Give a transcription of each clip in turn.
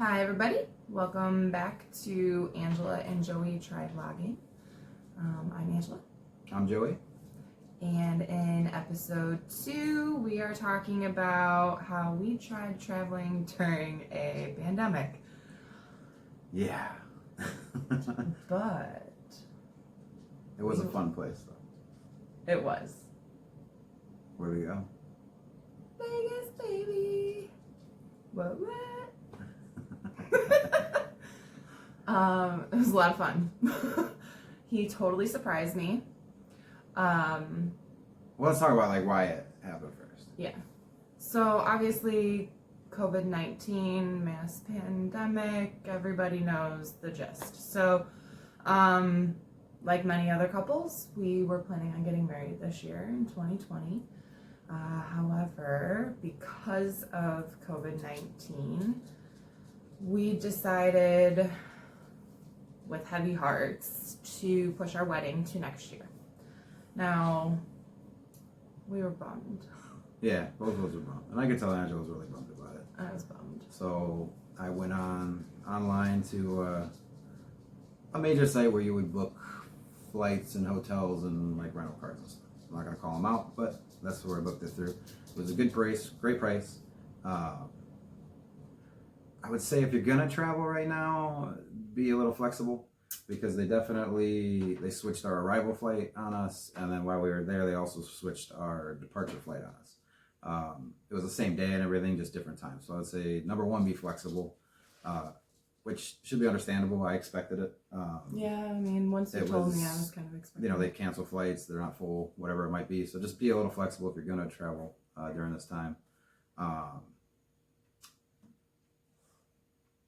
Hi everybody, welcome back to Angela and Joey Try Vlogging. I'm Angela. I'm Joey. And in episode 2, we are talking about how we tried traveling during a pandemic. Yeah. But it was a fun place though. It was. Where'd we go? Vegas, baby. What? It was a lot of fun. He totally surprised me. Well, let's talk about why it happened first. Yeah. So obviously COVID-19, mass pandemic, everybody knows the gist. So like many other couples, we were planning on getting married this year in 2020. However, because of COVID-19, we decided with heavy hearts to push our wedding to next year. Now, we were bummed. Yeah, both of us were bummed. And I could tell Angela was really bummed about it. I was bummed. So I went online to a major site where you would book flights and hotels and rental cars and stuff. I'm not going to call them out, but that's where I booked it through. It was a good price, great price. I would say if you're going to travel right now, be a little flexible, because they switched our arrival flight on us, and then while we were there they also switched our departure flight on us. It was the same day and everything, just different times. So I would say number one, be flexible, which should be understandable. I expected it. Yeah, I mean, once you told me, I was kind of expecting. They cancel flights, they're not full, whatever it might be. So just be a little flexible if you're going to travel during this time.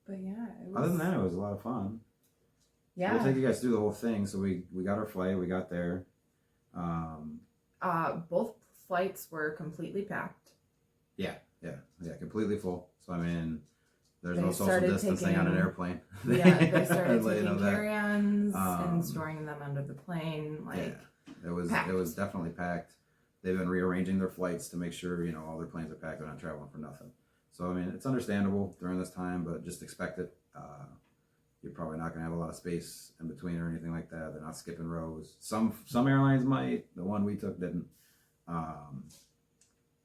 But yeah, other than that, it was a lot of fun. Yeah. We'll take you guys through the whole thing. So we got our flight, we got there. Both flights were completely packed. Yeah, completely full. So I mean, there's no social distancing on an airplane. Yeah, they started taking carry-ons and storing them under the plane. It was definitely packed. They've been rearranging their flights to make sure all their planes are packed. They're not traveling for nothing. So I mean, it's understandable during this time, but just expect it. You're probably not going to have a lot of space in between or anything like that. They're not skipping rows. Some airlines might. The one we took didn't.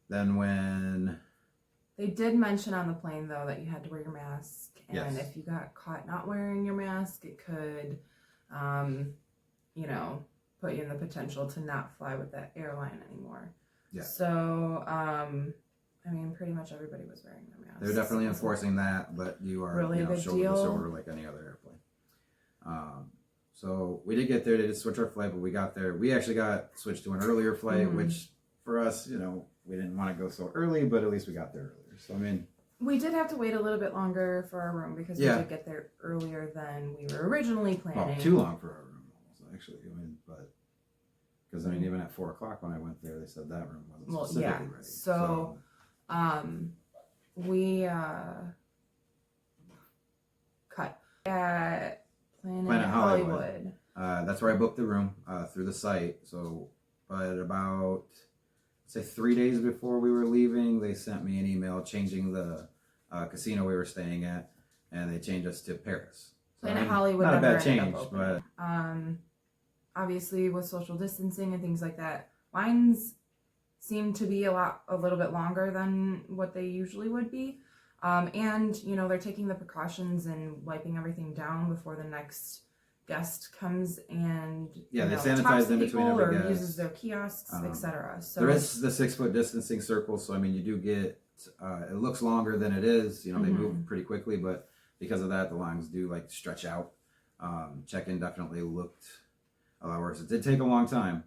Then when they did mention on the plane though that you had to wear your mask, and yes. If you got caught not wearing your mask, it could, put you in the potential to not fly with that airline anymore. Yeah. So, I mean, pretty much everybody was wearing their masks. They're definitely enforcing that, but you are really shoulder to shoulder like any other airplane. So we did get there. They did switch our flight, but we got there. We actually got switched to an earlier flight, which for us, we didn't want to go so early, but at least we got there earlier. So I mean, we did have to wait a little bit longer for our room because we did get there earlier than we were originally planning. Well, too long for our room, almost, actually. Because even at 4 o'clock when I went there, they said that room wasn't specifically ready. So we cut at Planet Hollywood. That's where I booked the room through the site. So, but about say 3 days before we were leaving, they sent me an email changing the casino we were staying at, and they changed us to Paris. So, Planet Hollywood. Not a bad change, but obviously with social distancing and things like that, lines seem to be a little bit longer than what they usually would be. And they're taking the precautions and wiping everything down before the next guest comes and they sanitize in between every guest, or uses their kiosks, etc. So there is the 6 foot distancing circle. So I mean, you do get it looks longer than it is. They move pretty quickly, but because of that, the lines do stretch out. Check-in definitely looked a lot worse. It did take a long time.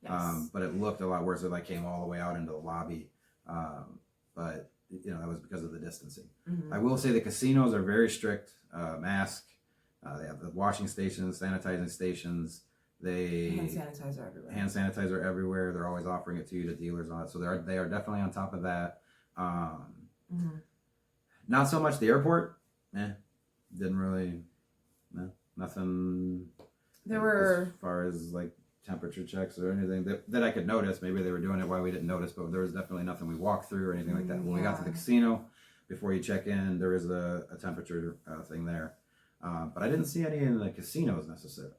Yes. But it looked a lot worse. It came all the way out into the lobby. But that was because of the distancing. I will say the casinos are very strict. Mask. They have the washing stations, sanitizing stations. Hand sanitizer everywhere. Hand sanitizer everywhere. They're always offering it to you, to dealers on it. So they are definitely on top of that. Not so much the airport. Didn't really. Nothing. There were as far as temperature checks or anything that I could notice. Maybe they were doing it while we didn't notice, but there was definitely nothing we walked through or anything like that. When we got to the casino, before you check in, there is a temperature thing there. But I didn't see any in the casinos necessarily.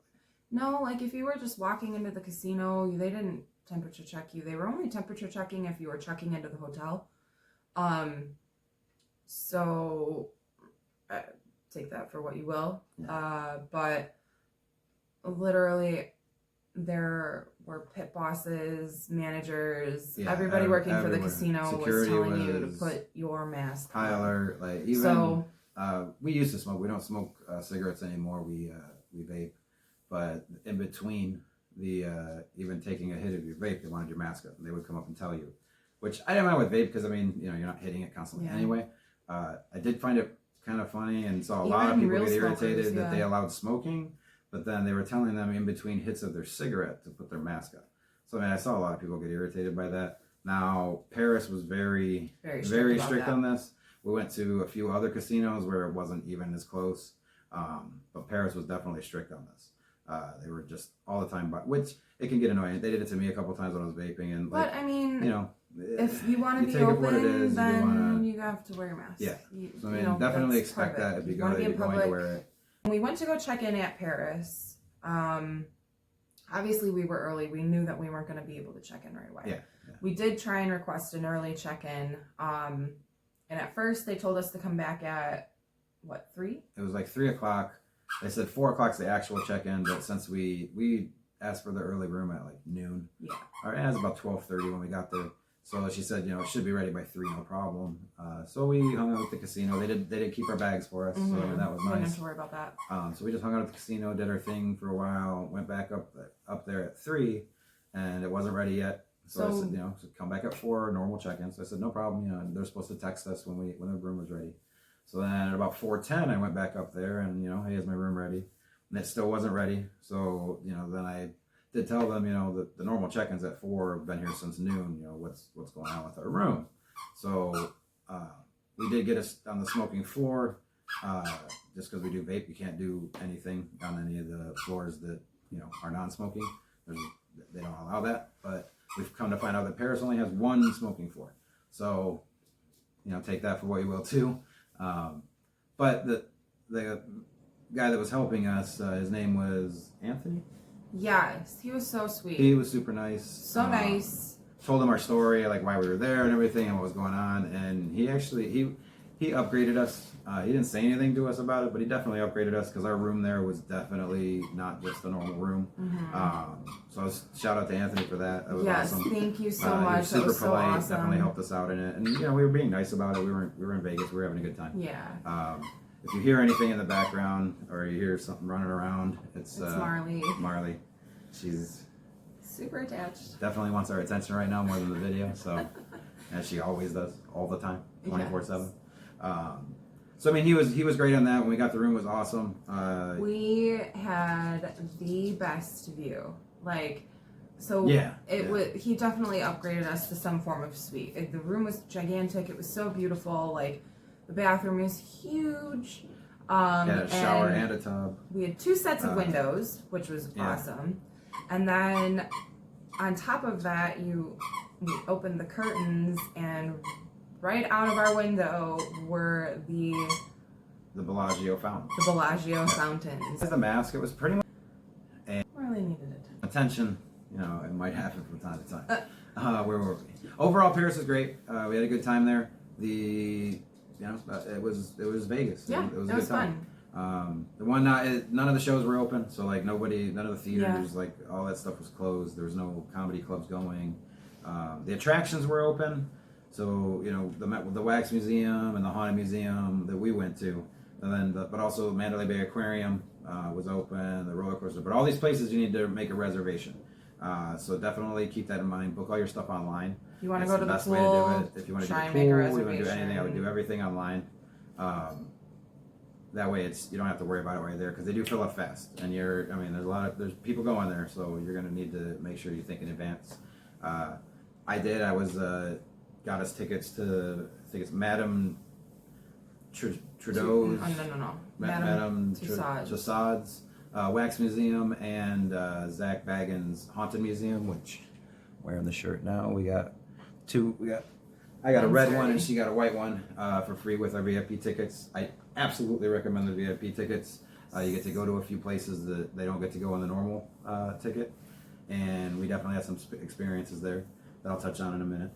No, like if you were just walking into the casino, they didn't temperature check you. They were only temperature checking if you were checking into the hotel. So take that for what you will. Yeah. But literally, there were pit bosses, managers, everybody working for the casino was telling you to put your mask high on. alert. Like even we used to smoke. We don't smoke cigarettes anymore. We vape. But in between the even taking a hit of your vape, they wanted your mask up, and they would come up and tell you. Which I didn't mind with vape because I mean, you know, you're not hitting it constantly anyway. I did find it kind of funny and saw a lot of people get irritated that they allowed smoking, but then they were telling them in between hits of their cigarette to put their mask up. So I mean, I saw a lot of people get irritated by that. Now Paris was very strict on this. We went to a few other casinos where it wasn't even as close, but Paris was definitely strict on this. They were just all the time, which it can get annoying. They did it to me a couple times when I was vaping, and like, but I mean, you know, if you want to be open, then you have to wear your mask. Yeah, so I mean, definitely expect that if you're going to wear it. We went to go check in at Paris. Obviously, we were early. We knew that we weren't going to be able to check in right away. Yeah. We did try and request an early check-in. And at first, they told us to come back at what, 3? It was like 3 o'clock. They said 4 o'clock's the actual check-in, but since we asked for the early room at like noon, or it was about 12:30 when we got there. So she said, you know, it should be ready by 3, no problem. So we hung out at the casino. They did keep our bags for us, so that was nice. Didn't have to worry about that. So we just hung out at the casino, did our thing for a while, went back up there at 3, and it wasn't ready yet. So I said, you know, so come back at 4, normal check-in. So I said, no problem. You know, they're supposed to text us when the room was ready. So then at about 4:10, I went back up there and, you know, hey, is my room ready? And it still wasn't ready. So, you know, then I did tell them, you know, that the normal check-ins at 4 have been here since noon. You know, what's going on with our room? So we did get us on the smoking floor. Just because we do vape, you can't do anything on any of the floors that, you know, are non-smoking. They don't allow that. But we've come to find out that Paris only has 1 smoking floor. So, you know, take that for what you will too. But the guy that was helping us, his name was Anthony. Yes, he was so sweet. He was super nice. So nice. Told him our story, like why we were there and everything, and what was going on. And he actually he upgraded us. He didn't say anything to us about it, but he definitely upgraded us because our room there was definitely not just a normal room. So shout out to Anthony for that. That was awesome. Thank you so much. He was super that was so polite. awesome. Definitely helped us out in it, and you know we were being nice about it. We were in Vegas. We were having a good time. Yeah. If you hear anything in the background or you hear something running around, it's Marley. Marley. She's super attached. Definitely wants our attention right now more than the video. So, as she always does, all the time, 24/7. So I mean, he was great on that. When we got the room, it was awesome. We had the best view. Like, so he definitely upgraded us to some form of suite. The room was gigantic. It was so beautiful. Like, the bathroom is huge. A shower and a tub. We had 2 sets of windows, which was awesome. And then on top of that, we opened the curtains, and right out of our window were the Bellagio fountain. The Bellagio fountains. With the mask, it was pretty much. And really needed attention. You know, it might happen from time to time. Where were we? Overall, Paris was great. We had a good time there. It was Vegas. Yeah, it was a good time. None of the shows were open, so like none of the theaters, like all that stuff was closed. There was no comedy clubs going. The attractions were open, so you know the Wax Museum and the Haunted Museum that we went to, and then but also Mandalay Bay Aquarium was open, the roller coaster. But all these places you need to make a reservation. So definitely keep that in mind. Book all your stuff online. You want to go to the best pool? way to do it. If you want to do the pool, you want to do anything, I would do everything online. That way, you don't have to worry about it right there because they do fill up fast, and there's people going there, so you're gonna need to make sure you think in advance. I got us tickets to I think it's Madame Trudeau's. No. Madame Tussauds Wax Museum and Zach Baggins Haunted Museum, which wearing the shirt now. We got I got a red one, and Sturdy. she got a white one for free with our VIP tickets. I absolutely recommend the VIP tickets. You get to go to a few places that they don't get to go on the normal ticket, and we definitely had some experiences there that I'll touch on in a minute.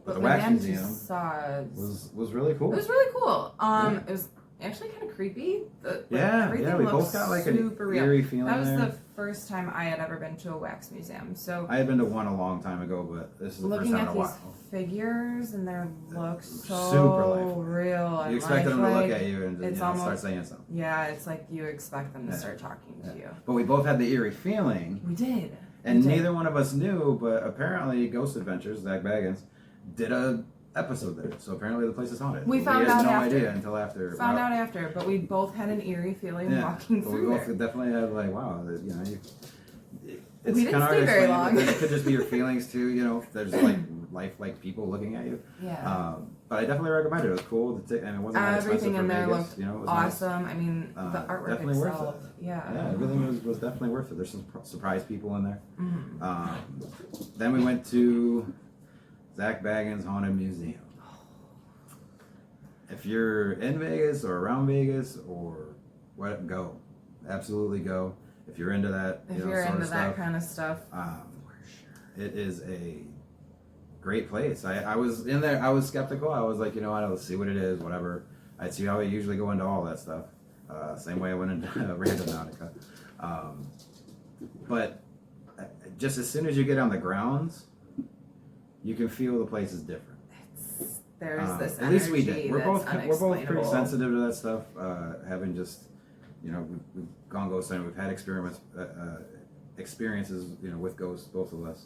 But the we Wax went to Museum saw- was really cool. It was really cool. Yeah. It was actually kind of creepy. Yeah, we both got like an super real. eerie feeling That was there. the first time I had ever been to a wax museum. So I had been to one a long time ago, but this is the first looking time at in a these while. figures and their looks so Super lifelike. real. And You expected them to look lifelike. at you and It's start almost- saying something. Yeah, it's like you expect them to Yeah. start talking to you. But we both had the eerie feeling, We did. and We did. neither one of us knew, but apparently Ghost Adventures, Zach Baggins, did a episode there. So apparently the place is haunted. We But found we had out no after. idea until after. Found out after, but we both had an eerie feeling Yeah, walking but we through both there. definitely had like, wow, it's We didn't kinda hard stay to very explain, long. but it could just be your feelings too. There's like lifelike people looking at you. Yeah. But I definitely recommend it. It was cool. And it wasn't that Everything expensive in for there Vegas. looked It was nice. awesome. I mean, the artwork definitely worth itself. it. Yeah. Yeah, everything was definitely worth it. There's some surprise people in there. Mhm. Then we went to Zach Baggins Haunted Museum. If you're in Vegas or around Vegas or what, go. Absolutely go. If you're into that, If you know, you're sort into of that stuff, kind of stuff, it is a great place. I was in there. I was skeptical. I was like, let's see what it is, whatever. I'd see how I usually go into all that stuff. Same way I went into Randonautica. But just as soon as you get on the grounds, you can feel the place is different. there's this At least we did. energy We're both that's pretty unexplainable. sensitive to that stuff. Having just, we've gone ghost hunting. We've had experiences, with ghosts, both of us.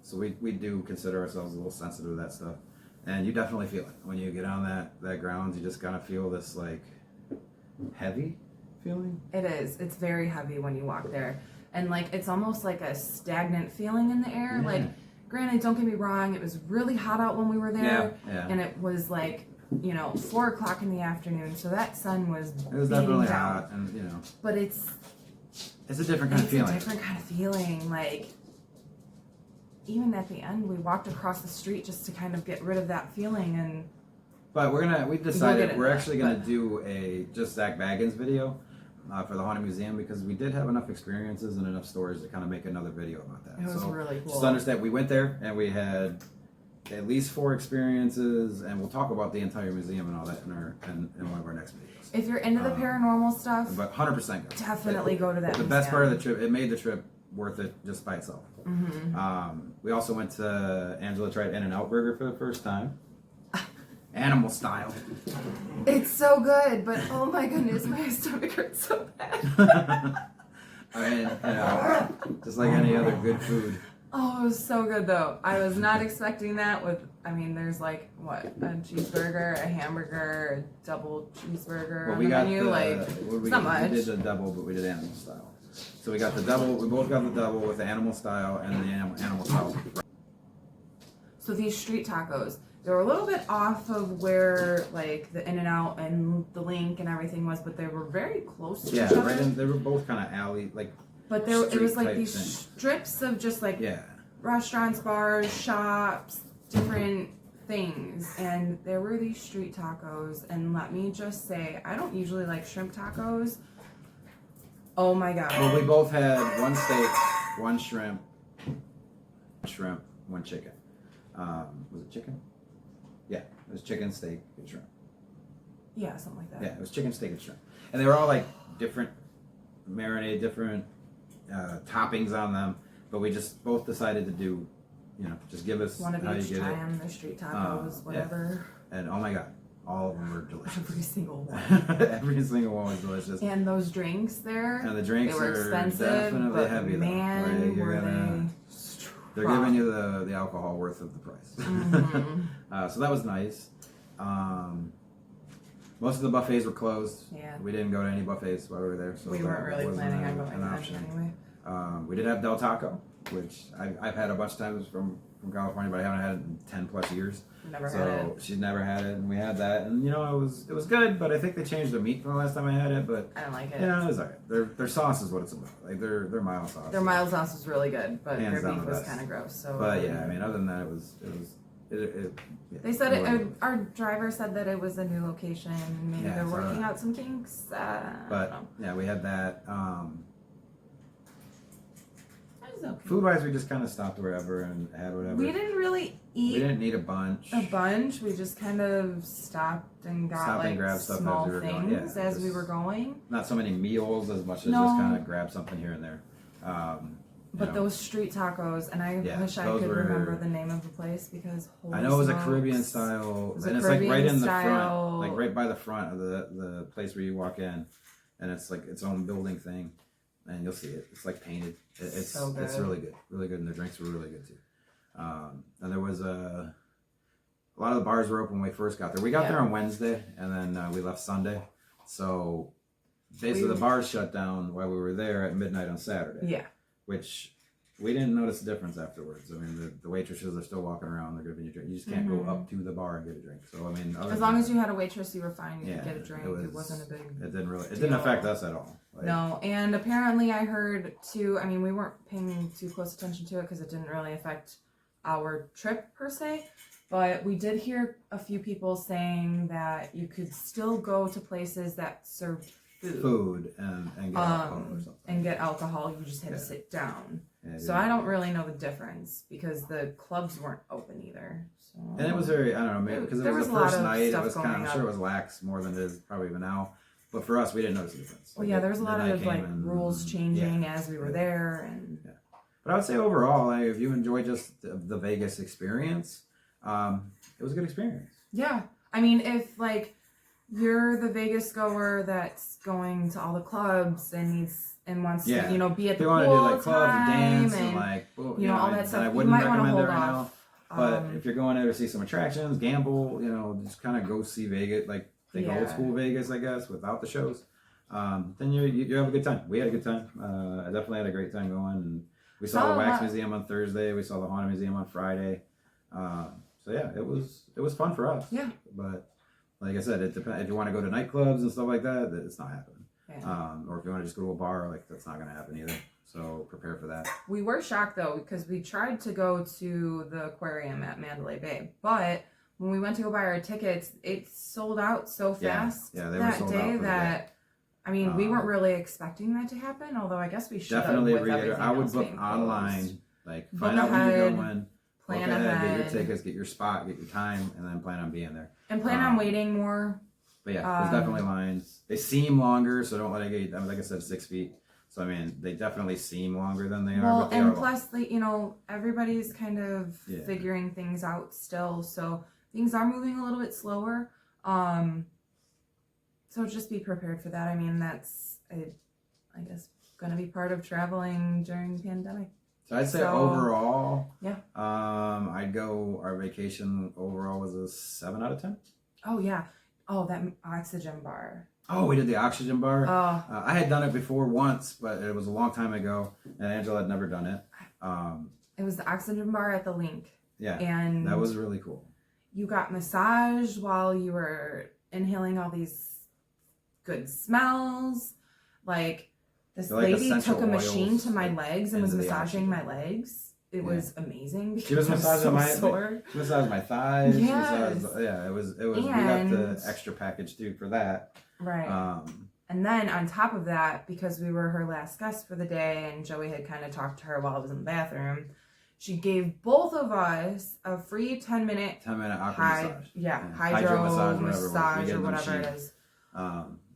So we do consider ourselves a little sensitive to that stuff. And you definitely feel it when you get on that grounds. You just kind of feel this like heavy feeling. It is. It's very heavy when you walk there. And like it's almost like a stagnant feeling in the air. Yeah. Like, granted, don't get me wrong, it was really hot out when we were there. Yeah. And it was like, 4 o'clock in the afternoon, so that sun was It was beating definitely down. hot, and But it's it's a different kind of a feeling. different kind of feeling. Like, even at the end, we walked across the street just to kind of get rid of that feeling. And But we get decided into we're that, actually gonna but- do a just Zach Baggins video for the Haunted Museum because we did have enough experiences and enough stories to kind of make another video about that. it was So really cool. just understand, we went there and we had at least 4 experiences, and we'll talk about the entire museum and all that in one of our next videos. If you're into the paranormal stuff, But 100% go. definitely go to that The museum. best part of the trip, it made the trip worth it just by itself. Mm-hmm. We also went to Angela tried In-N-Out Burger for the first time, animal style. It's so good, but oh my goodness, my stomach hurts so bad. I mean, just like any other good food. Oh, it was so good though. I was not expecting that. There's like what, a cheeseburger, a hamburger, a double cheeseburger Well, on we the got menu. we not much. did the double, but we did animal style. So we got the double. We both got the double with the animal style and the animal style. So these street tacos, they were a little bit off of where like the In-N-Out and the Link and everything was, but they were very close to Yeah, each other. right. They were both kind of alley, like But it was street like type these thing. strips of just like yeah. restaurants, bars, shops, different things. And there were these street tacos. And let me just say, I don't usually like shrimp tacos. Oh my god. Well, we both had one steak, one shrimp, one chicken. Was it chicken? Yeah, it was chicken, steak, and shrimp. Yeah, something like that. Yeah, it was chicken, steak, and shrimp. And they were all like different marinade, different toppings on them. But we just both decided to do, just give us One of how each you get it. time, the street tacos, Yeah. whatever. And oh my god, all of them were delicious. Every single one. Every single one was delicious. And those drinks there, And the drinks they were are expensive, definitely but heavy though. man, Like, were they they're giving you the alcohol worth of the price. Mhm. So that was nice. Most of the buffets were closed. Yeah. We didn't go to any buffets while we were there. So We that weren't really wasn't planning on an going to that option. anyway. We did have Del Taco, which I've had a bunch of times from California, but I haven't had it in 10 plus years. Never So had it. she's never had it, and we had that, and it was good. But I think they changed the meat from the last time I had it. But I don't like it. it was alright. Their sauce is what it's about. Like their mild sauce. Their mild sauce was really good, but Hands their down beef the was best. kind of gross. So, But yeah, I mean, other than that, it was They said really- our driver said that it was a new location. Maybe Yeah, they're so- working out some kinks. I But don't know. yeah, we had that. It was okay. Food wise, we just kind of stopped wherever and had whatever. We didn't really We eat didn't need a bunch. a bunch. We just kind of stopped and got Stopped and like grabbed stuff as small we were going. things Yeah, as we just- were going. Not so many meals as much as No. just kind of grab something here and there. You But know. those street tacos, and I Yeah, wish I those could were- remember the name of the place because holy I know it was a smokes. Caribbean style, was and a it's like right Caribbean in the style- front, like right by the front of the place where you walk in, and it's like its own building thing, and you'll see it. It's like painted. It's So good. It's really good, and the drinks were really good too. And there was a lot of the bars were open when we first got there. We got Yeah. there on Wednesday, and then we left Sunday. So basically, the bars shut down while we were there at midnight on Saturday. Yeah. Which we didn't notice a difference afterwards. I mean, the waitresses are still walking around. They're giving you a drink. You just can't go up to the bar and get a drink. So I mean, As long as you had a waitress, you were fine. You Yeah, could get a drink. It wasn't a big. It didn't really. It deal. didn't affect us at all. Like, No, and apparently I heard too. I mean, we weren't paying too close attention to it because it didn't really affect our trip per se. But we did hear a few people saying that you could still go to places that served food, and get alcohol or something. and get alcohol. You just had to Yeah. sit down. Yeah, So I don't really know the difference because the clubs weren't open either. So And it was very, I don't know, maybe because it There was was the a lot first of night. It stuff was kind of, I'm going sure it up. was lax more than it is probably even now. But for us, we didn't notice the difference. well, yeah, there was a the lot night of came like and- rules yeah. changing as we were there, and But I would say overall, like, if you enjoy just the Vegas experience, it was a good experience. yeah. I mean, if like you're the Vegas goer that's going to all the clubs and wants to, Yeah. be at If the you pool want to do like clubs time and dance and and like, well, you know all that then stuff, I you wouldn't might want to recommend hold it right now. off. But if you're going there to see some attractions, gamble, just kind of go see Vegas, like think old Yeah. school Vegas, I guess, without the shows. Then you have a good time. We had a good time. I definitely had a great time going. And we saw the Wax Museum on Thursday. We saw the Haunted Museum on Friday. So yeah, it was fun for us. Yeah. But like I said, it depends. If you want to go to nightclubs and stuff like that, it's not happening. Yeah. Or if you want to just go to a bar, like that's not going to happen either. So prepare for that. We were shocked though because we tried to go to the aquarium at Mandalay Bay, but when we went to go buy our tickets, it sold out so fast Yeah, they were that sold out day for the that I mean we weren't really expecting that to happen. Although I guess we should. Definitely with reiterate. everything I would else book being online. closed. Like Book find out when you're ahead, going. Plan Book ahead, get ahead, your tickets, get your spot, get your time, and then plan on being there. and plan on waiting more. But yeah, there's definitely lines. They seem longer, so don't let it get. Like I said, 6 feet. So I mean, they definitely seem longer than they are. Well, But they and are plus, everybody's kind of Yeah. figuring things out still, so things are moving a little bit slower. So just be prepared for that. I mean, that's I guess going to be part of traveling during the pandemic. So I'd say So, overall, yeah. I'd go. Our vacation overall was a 7 out of 10. Oh yeah. Oh, that oxygen bar. Oh, we did the oxygen bar. Oh, I had done it before once, but it was a long time ago, and Angela had never done it. it was the oxygen bar at the Link, Yeah, and that was really cool. you got massage while you were inhaling all these good smells. Like this They're like lady essential took a machine oils, to my like, legs and was into the massaging my oxygen. legs. It Yeah. was amazing because She was I was massaging so my sore. She massaged my thighs. she Yes. massaged, yeah, it was. We got And- the extra package too for that. Right. And then on top of that, because we were her last guest for the day and Joey had kind of talked to her while I was in the bathroom, she gave both of us a free 10-minute 10-minute aqua massage. hydro massage, massage or We whatever did it the is.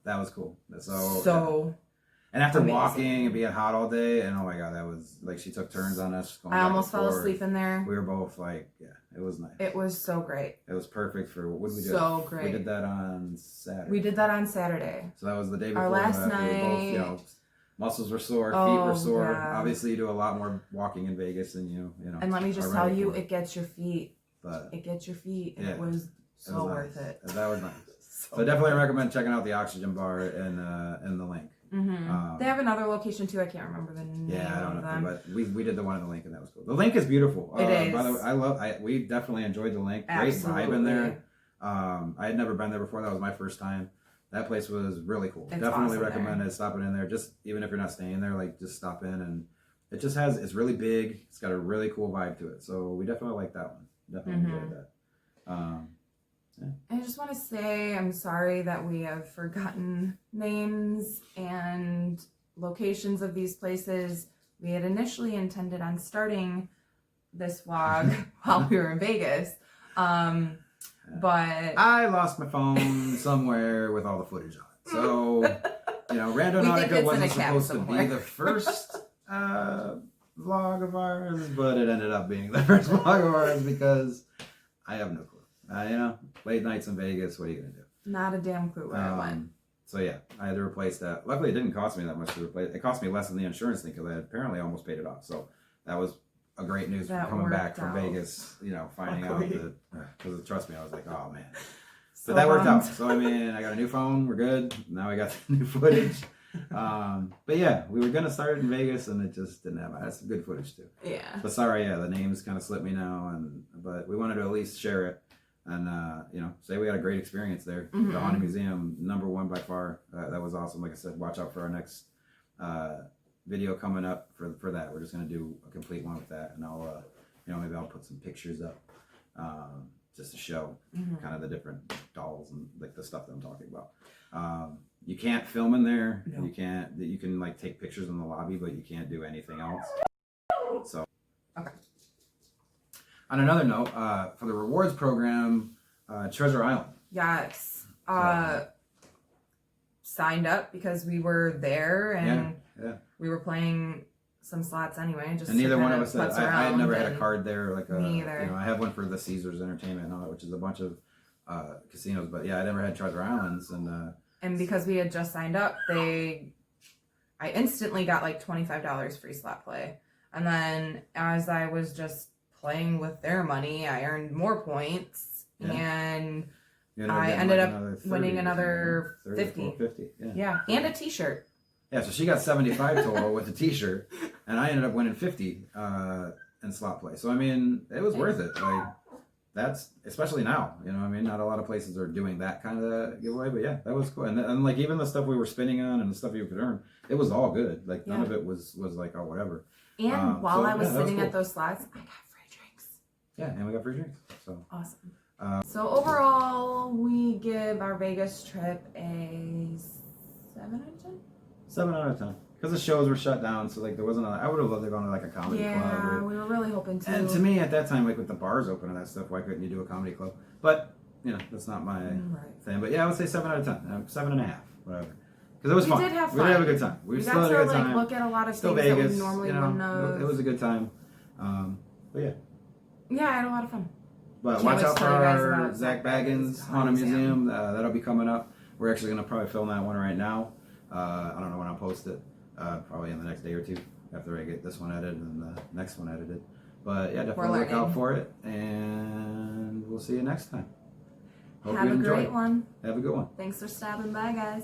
That was cool. So and after amazing. walking and being hot all day, and oh my god, that was like she took turns on us. Going I back almost and fell forth. asleep in there. We were both like, yeah, it was nice. It was so great. It was perfect for what did we do? So great. We did that on Saturday. We did that on Saturday. So that was the day before Our last that. We were both, night. muscles were sore, feet Oh, were sore. yeah. Obviously, you do a lot more walking in Vegas than you know. And let me just are tell ready you, for. it gets your feet. But It gets your feet, and Yeah. it was so was worth nice. it. That was nice. So I definitely recommend checking out the Oxygen Bar in the Link. Mm-hmm. They have another location too. I can't remember the name Yeah, I don't of know, them. but we did the one in the Link, and that was cool. The Link is beautiful. It is. By the way, we definitely enjoyed the Link. Great vibe in there. Absolutely. I had never been there before. That was my first time. That place was really cool. It's Definitely awesome recommend there. it. Stopping in there, just even if you're not staying there, like just stop in, and it's really big. It's got a really cool vibe to it. So we definitely like that one. Definitely enjoyed that. I just want to say I'm sorry that we have forgotten names and locations of these places. We had initially intended on starting this vlog while we were in Vegas. But I lost my phone somewhere with all the footage on it. So, Randonautica wasn't supposed to be the first vlog of ours, but it ended up being the first vlog of ours because I have no clue. Late nights in Vegas, what are you going to do? Not a damn clue where I went. So yeah, I had to replace that. Luckily, it didn't cost me that much to replace. It cost me less than the insurance thing because I had apparently almost paid it off. So that was a great news for That coming back worked from out. Vegas. Finding out that because trust me, I was like, oh man. So But that worked out. bummed. So I got a new phone. We're good. Now I got the new footage. But yeah, we were gonna start in Vegas, and it just didn't happen. That's some good footage too. Yeah. But sorry, the names kind of slipped me now, but we wanted to at least share it, and say we had a great experience there. Mhm. The Haunted Museum, #1 by far. That was awesome. Like I said, watch out for our next video coming up for that. We're just gonna do a complete one with that, and I'll maybe I'll put some pictures up. Just to show kind of the different dolls and like the stuff that I'm talking about. You can't film in there. No. You can like take pictures in the lobby, but you can't do anything else. So, okay. On another note, for the rewards program, Treasure Island. Yes. Signed up because we were there and Yeah. we were playing some slots anyway. Just And neither to one kind of us had. putz I had around never had a and- card there. Me either. I have one for the Caesars Entertainment and all that, which is a bunch of casinos. But yeah, I never had Treasure Islands, And because we had just signed up, I instantly got like $25 free slot play. And then as I was just playing with their money, I earned more points. Yeah. And you I getting ended like up another 30 winning or another something, 50. 50. Yeah. yeah, and a t-shirt. Yeah, so she got 75 total with the t-shirt, and I ended up winning 50 in slot play. So, I mean, it was worth it. Like, that's, especially now, not a lot of places are doing that kind of giveaway, but yeah, that was cool. And like, even the stuff we were spinning on and the stuff you could earn, it was all good. Like, none of it was like, oh, whatever. And while I was that was sitting cool. at those slots, I got free drinks. Yeah, and we got free drinks. So, Awesome. So overall, we give our Vegas trip a 7 out of 10. 7 out of 10. Because the shows were shut down, so like there wasn't I would have loved to go to like a comedy club. Yeah, we were really hoping to. And to me, at that time, like with the bars open and that stuff, why couldn't you do a comedy club? But, that's not my thing. But yeah, I would say 7 out of 10. 7.5, whatever. Because it was fun. We did have We did fun. have a good time. We We still got had to a good time. look at a lot of Still things Vegas, that we normally wouldn't have. it was a good time. But yeah. Yeah, I had a lot of fun. But Can't watch wait out to for tell you guys our about Zach Zach Baggins' Baggins Haunted Museum. Museum. That'll be coming up. We're actually going to probably film that one right now. I don't know when I'll post it. Probably in the next day or two after I get this one edited and the next one edited. But yeah, definitely look out for it. And we'll see you next time. Hope Have you a enjoy great it. one. Have a good one. Thanks for stopping by, guys.